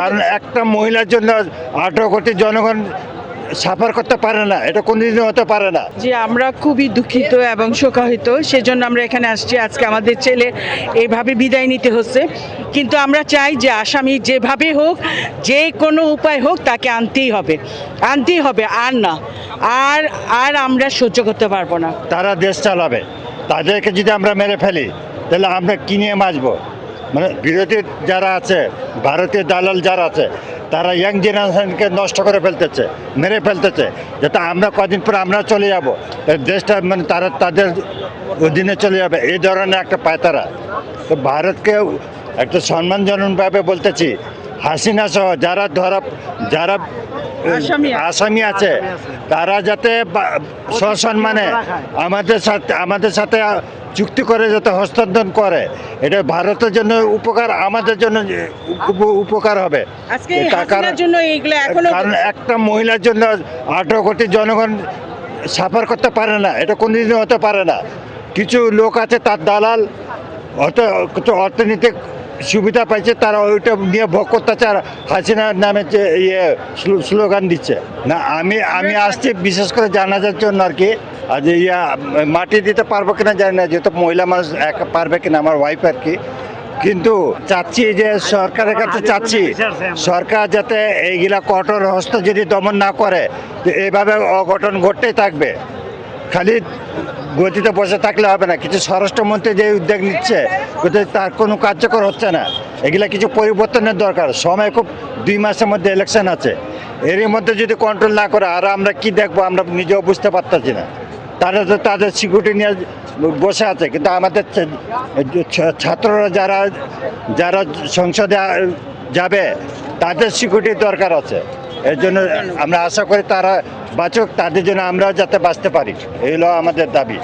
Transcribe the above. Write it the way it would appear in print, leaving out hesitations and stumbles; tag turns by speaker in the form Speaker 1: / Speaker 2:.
Speaker 1: কারণ একটা মহিলার জন্য 18 কোটি জনগণ সাফার করতে পারে না, এটা কোনদিনই হতে পারে না।
Speaker 2: যে আমরা খুবই দুঃখিত এবং শোকাহত, সেজন্য আমরা এখানে আসছি। আজকে আমাদের ছেলে এইভাবে বিদায় নিতে হচ্ছে, কিন্তু আমরা চাই যে আসামি যেভাবে হোক, যে কোনো উপায় হোক, তাকে আনতেই হবে, আনতেই হবে। আর না, আর আমরা সহ্য করতে পারবো না।
Speaker 1: তারা দেশ চালাবে, তাদেরকে যদি আমরা মেরে ফেলি তাহলে আমরা কি নিয়ে বাঁচবো? মানে বিরোধী যারা আছে, ভারতীয় দালাল যারা আছে, তারা ইয়াং জেনারেশনকে নষ্ট করে ফেলতেছে, মেরে ফেলতেছে, যাতে আমরা কদিন পরে আমরা চলে যাব, দেশটা মানে তারা তাদের অধীনে চলে যাবে, এই ধরনের একটা পায়তারা। তো ভারতকে একটা সম্মানজনকভাবে বলতেছি, হাসিনা সহ যারা আসামি আছে, তারা যাতে সসম্মানে আমাদের সাথে চুক্তি করে যাতে হস্তান্তর করে, এটা ভারতের জন্য উপকার, আমাদের জন্য উপকার হবে।
Speaker 2: আজকে হাসিনার জন্য এইগুলো
Speaker 1: কারণ একটা মহিলার জন্য 18 কোটি জনগণ সাফার করতে পারে না, এটা কোনদিনই হতে পারে না। কিছু লোক আছে তার দালাল, অর্থনৈতিক সুবিধা পাইছে, তারা ওইটা নিয়ে ভোগ করতেছে আর হাসিনার নামে যে স্লোগান দিচ্ছে না। আমি আসছি বিশেষ করে জানাজার জন্য আর কি। আর যে মাটি দিতে পারবো কিনা জানি না, যেহেতু মহিলা মানুষ একা পারবে কিনা, আমার ওয়াইফ আর কি। কিন্তু চাচ্ছি যে সরকারের কাছে চাচ্ছি, সরকার যাতে এইগুলা কঠোর হস্ত যদি দমন না করে, এইভাবে অঘটন ঘটতেই থাকবে। খালি গতিতে বসে থাকলে হবে না, কিছু স্বরাষ্ট্রমন্ত্রী যে উদ্যোগ নিচ্ছে তার কোনো কার্যকর হচ্ছে না। এগুলা কিছু পরিবর্তনের দরকার। সময় খুব 2 মাসের মধ্যে ইলেকশন আছে, এরই মধ্যে যদি কন্ট্রোল না করে আর আমরা কি দেখবো আমরা নিজেও বুঝতে পারতেছি না। তারা তো তাদের সিকিউরিটি নিয়ে বসে আছে, কিন্তু আমাদের ছাত্ররা যারা সংসদে যাবে তাদের সিকিউরিটির দরকার আছে। এর জন্য আমরা আশা করি তারা বাঁচুক, তাদের জন্য আমরাও যাতে বাঁচতে পারি, এই হলো আমাদের দাবি।